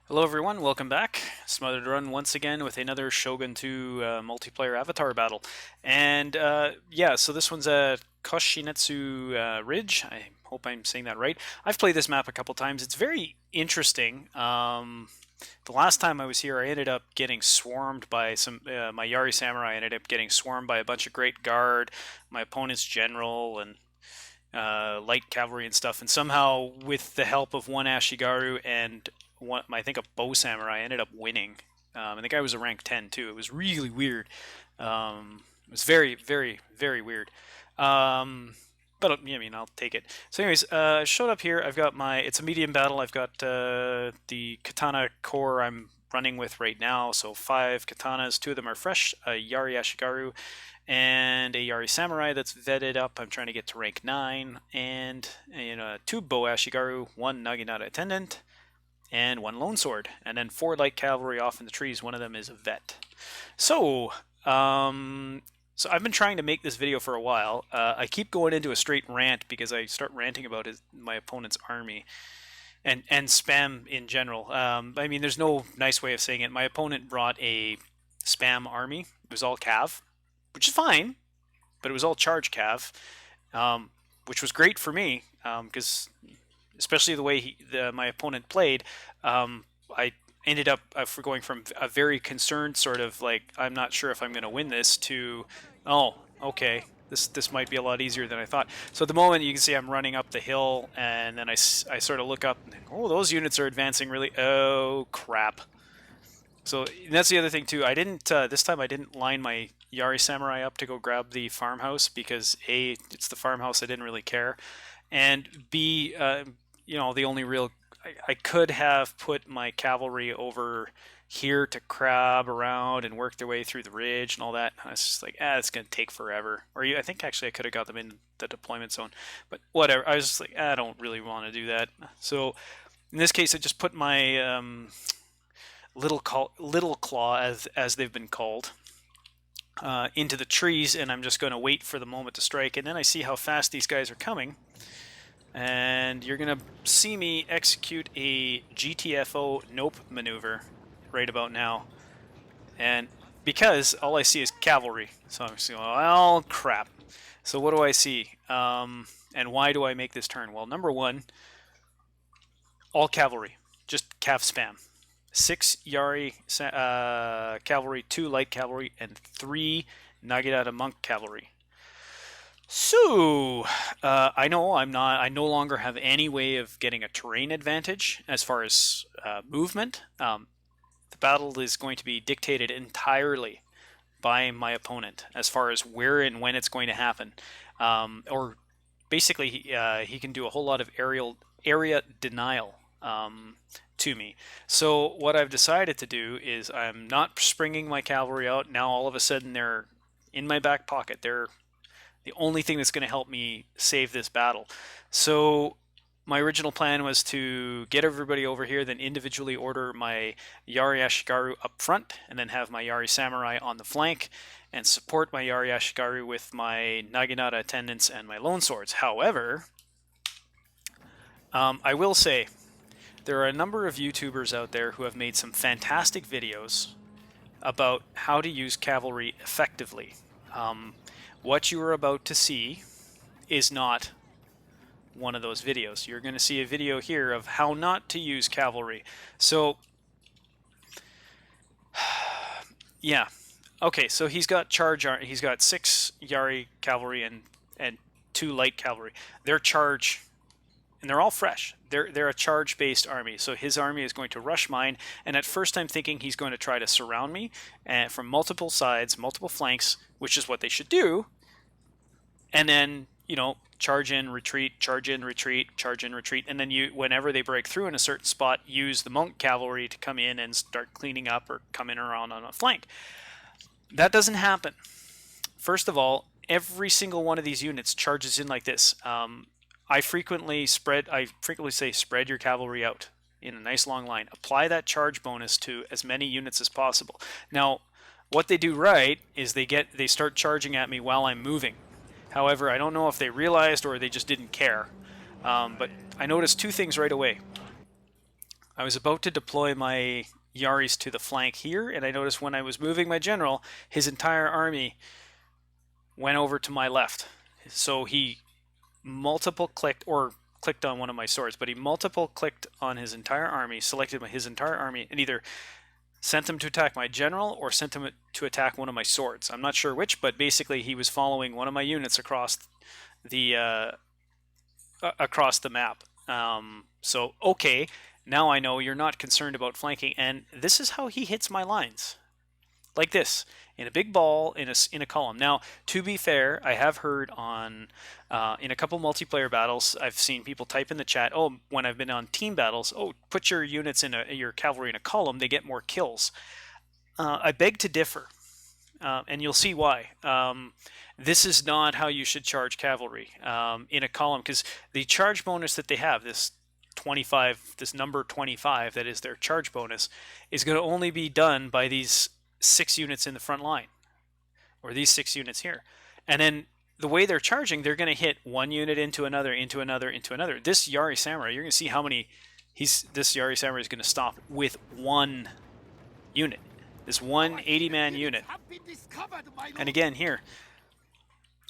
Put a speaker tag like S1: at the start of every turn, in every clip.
S1: Hello everyone, welcome back. Smothered Run once again with another Shogun 2 multiplayer avatar battle. And yeah, so this one's a Koshinetsu Ridge. I hope I'm saying that right. I've played this map a couple times. It's very interesting. The last time I was here, I ended up getting swarmed by my Yari Samurai ended up getting swarmed by a bunch of Great Guard, my opponent's general, and light cavalry and stuff. And somehow, with the help of one Ashigaru and one, I think a bow samurai, I ended up winning. And the guy was a rank 10 too. It was really weird. It was very, very, very weird. But I mean, I'll take it. So, anyways, showed up here. I've got it's a medium battle. I've got the katana core I'm running with right now. So 5 katanas. 2 of them are fresh. A Yari Ashigaru and a Yari Samurai that's vetted up. I'm trying to get to rank 9. And 2 Bow Ashigaru, 1 Naginata Attendant, and 1 Longsword. And then 4 Light Cavalry off in the trees. One of them is a vet. So, so I've been trying to make this video for a while. I keep going into a straight rant because I start ranting about my opponent's army and spam in general. I mean, there's no nice way of saying it. My opponent brought a spam army. It was all cav, which is fine, but it was all charge cav, which was great for me because especially the way my opponent played, I ended up going from a very concerned sort of like, I'm not sure if I'm going to win this, to, oh, okay, this might be a lot easier than I thought. So at the moment, you can see I'm running up the hill, and then I sort of look up, and, oh, those units are advancing really, oh, crap. So that's the other thing too. I didn't this time. I didn't line my Yari Samurai up to go grab the farmhouse because A, it's the farmhouse. I didn't really care, and B, the only real I could have put my cavalry over here to crab around and work their way through the ridge and all that. I was just like, it's gonna take forever. Or I think actually I could have got them in the deployment zone, but whatever. I was just like, I don't really want to do that. So in this case, I just put my little claw, as they've been called, into the trees, and I'm just going to wait for the moment to strike. And then I see how fast these guys are coming, and you're going to see me execute a GTFO nope maneuver right about now. And because all I see is cavalry, so I'm just going, well, crap. So what do I see? And why do I make this turn? Well, number one, all cavalry, just cav spam. 6 Yari cavalry, 2 light cavalry, and 3 Naginata monk cavalry. So I know I no longer have any way of getting a terrain advantage as far as movement. The battle is going to be dictated entirely by my opponent as far as where and when it's going to happen. Or basically, he can do a whole lot of area denial to me. So what I've decided to do is I'm not springing my cavalry out. Now all of a sudden they're in my back pocket. They're the only thing that's going to help me save this battle. So my original plan was to get everybody over here, then individually order my Yari Ashigaru up front, and then have my Yari Samurai on the flank, and support my Yari Ashigaru with my Naginata attendants and my lone swords. However, I will say, there are a number of YouTubers out there who have made some fantastic videos about how to use cavalry effectively. What you are about to see is not one of those videos. You're going to see a video here of how not to use cavalry. So, yeah. Okay, so he's got he's got 6 Yari cavalry and 2 light cavalry. Their charge, and they're all fresh. They're a charge-based army, so his army is going to rush mine. And at first, I'm thinking he's going to try to surround me from multiple sides, multiple flanks, which is what they should do. And then charge in, retreat, charge in, retreat, charge in, retreat, and then whenever they break through in a certain spot, use the monk cavalry to come in and start cleaning up or come in around on a flank. That doesn't happen. First of all, every single one of these units charges in like this. I frequently say spread your cavalry out in a nice long line. Apply that charge bonus to as many units as possible. Now, what they do right is they start charging at me while I'm moving. However, I don't know if they realized or they just didn't care. But I noticed 2 things right away. I was about to deploy my Yaris to the flank here, and I noticed when I was moving my general, his entire army went over to my left. So he multiple clicked, or clicked on one of my swords, but he multiple clicked on his entire army, selected his entire army, and either sent him to attack my general or sent him to attack one of my swords. I'm not sure which, but basically he was following one of my units across the map. So okay, now I know you're not concerned about flanking, and this is how he hits my lines, like this, in a big ball in a column. Now, to be fair, I have heard on in a couple multiplayer battles, I've seen people type in the chat, oh, when I've been on team battles, oh, put your units in your cavalry in a column, they get more kills. I beg to differ, and you'll see why. This is not how you should charge cavalry in a column, because the charge bonus that they have, this 25, this number 25, that is their charge bonus, is going to only be done by these 6 units in the front line, or these 6 units here. And then the way they're charging, they're going to hit one unit into another, into another, into another. This Yari Samurai, you're going to see how many this Yari Samurai is going to stop with one unit. This one 80-man unit. And again here,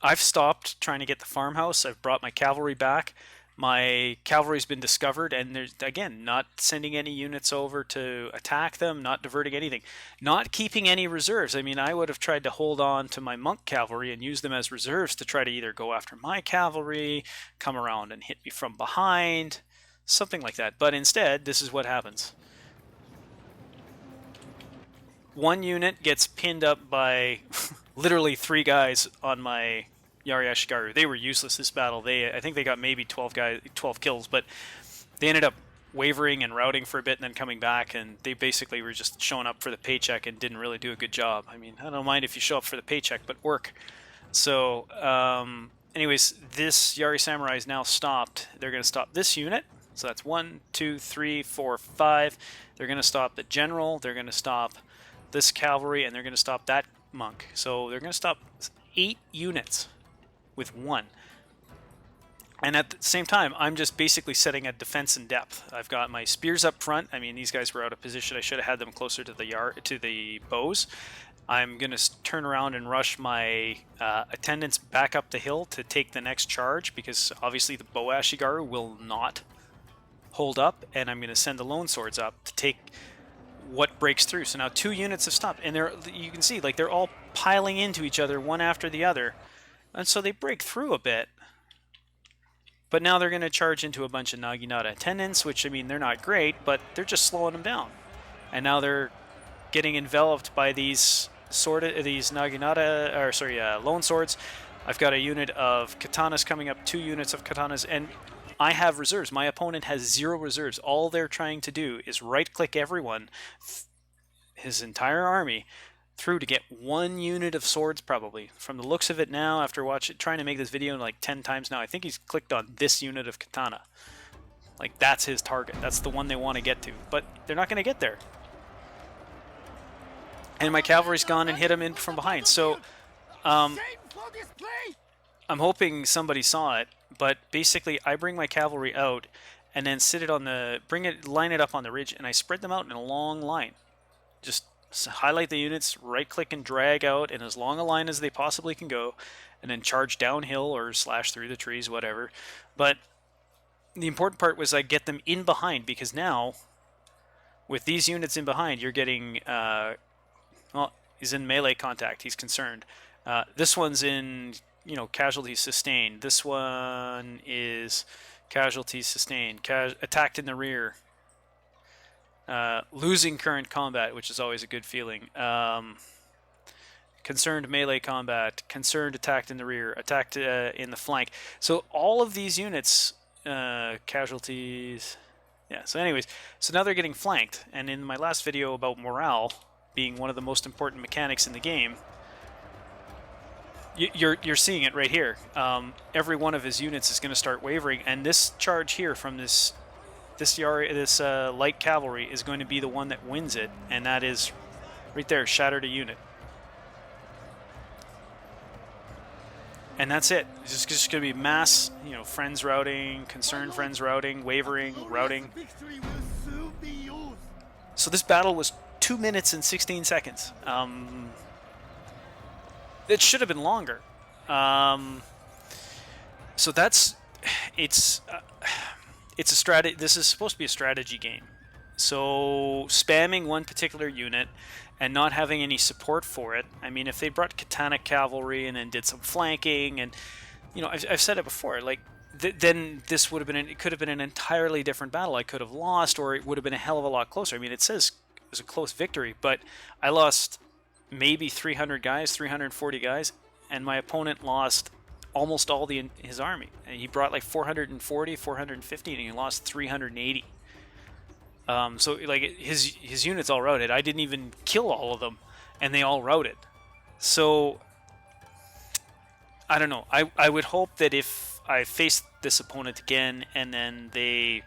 S1: I've stopped trying to get the farmhouse. I've brought my cavalry back. My cavalry's been discovered, and there's, again, not sending any units over to attack them, not diverting anything, not keeping any reserves. I mean, I would have tried to hold on to my monk cavalry and use them as reserves to try to either go after my cavalry, come around and hit me from behind, something like that. But instead, this is what happens. One unit gets pinned up by literally 3 guys on my Yari Ashigaru. They were useless this battle. I think they got maybe 12 kills, but they ended up wavering and routing for a bit and then coming back, and they basically were just showing up for the paycheck and didn't really do a good job. I mean, I don't mind if you show up for the paycheck, but work. So, anyways, this Yari Samurai is now stopped. They're going to stop this unit. So that's 1, 2, 3, 4, 5. They're going to stop the general. They're going to stop this cavalry, and they're going to stop that monk. So they're going to stop 8 units with 1. And at the same time, I'm just basically setting a defense in depth. I've got my spears up front. I mean, these guys were out of position. I should have had them closer to the bows. I'm going to turn around and rush my attendants back up the hill to take the next charge, because obviously the bow Ashigaru will not hold up, and I'm going to send the lone swords up to take what breaks through. So now 2 units have stopped, and you can see, like, they're all piling into each other one after the other. And so they break through a bit. But now they're going to charge into a bunch of Naginata attendants, which, I mean, they're not great, but they're just slowing them down. And now they're getting enveloped by these Naginata, or sorry, lone swords. I've got a unit of katanas coming up, 2 units of katanas, and I have reserves. My opponent has 0 reserves. All they're trying to do is right-click everyone, his entire army, through to get 1 unit of swords, probably. From the looks of it now, after trying to make this video like 10 times now, I think he's clicked on this unit of katana. Like, that's his target. That's the one they want to get to. But they're not going to get there. And my cavalry's gone and hit him in from behind. So, I'm hoping somebody saw it. But basically, I bring my cavalry out and then line it up on the ridge, and I spread them out in a long line. Just highlight the units, right-click and drag out in as long a line as they possibly can go, and then charge downhill or slash through the trees, whatever. But the important part was I get them in behind, because now, with these units in behind, you're getting, well, he's in melee contact, he's concerned. This one's in, casualties sustained. This one is casualties sustained, attacked in the rear. Losing current combat, which is always a good feeling. Concerned melee combat, concerned attacked in the rear, attacked in the flank. So all of these units, casualties. Yeah, so anyways, so now they're getting flanked. And in my last video about morale being one of the most important mechanics in the game, you're seeing it right here. Every one of his units is going to start wavering, and this charge here from this light cavalry is going to be the one that wins it, and that is right there, shattered a unit. And that's it. It's just going to be mass, friends routing, concerned friends routing, wavering, routing. So this battle was 2 minutes and 16 seconds. It should have been longer. So that's it's a strategy. This is supposed to be a strategy game. So spamming one particular unit and not having any support for it. I mean, if they brought Katana Cavalry and then did some flanking, and I've said it before, like then this would have been it could have been an entirely different battle. I could have lost, or it would have been a hell of a lot closer. I mean, it says it was a close victory, but I lost maybe 300 guys, 340 guys, and my opponent lost almost all his army. He brought like 440, 450, and he lost 380. So like his units all routed. I didn't even kill all of them, and they all routed. So I don't know. I would hope that if I faced this opponent again, and then they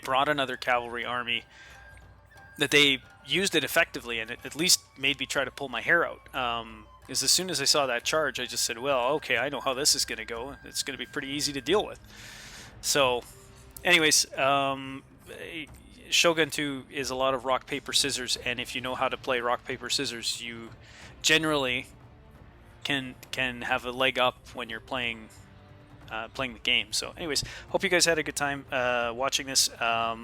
S1: brought another cavalry army, that they used it effectively, and it at least made me try to pull my hair out. Because as soon as I saw that charge, I just said, well, okay, I know how this is going to go. It's going to be pretty easy to deal with. So, anyways, Shogun 2 is a lot of rock, paper, scissors, and if you know how to play rock, paper, scissors, you generally can have a leg up when you're playing the game. So anyways, hope you guys had a good time watching this. I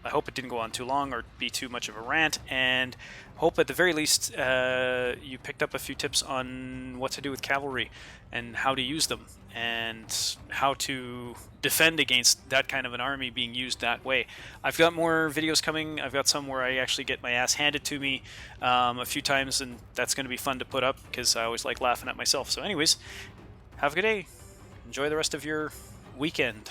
S1: hope it didn't go on too long or be too much of a rant, and hope at the very least you picked up a few tips on what to do with cavalry and how to use them and how to defend against that kind of an army being used that way. I've got more videos coming. I've got some where I actually get my ass handed to me a few times, and that's going to be fun to put up because I always like laughing at myself. So anyways, have a good day. Enjoy the rest of your weekend.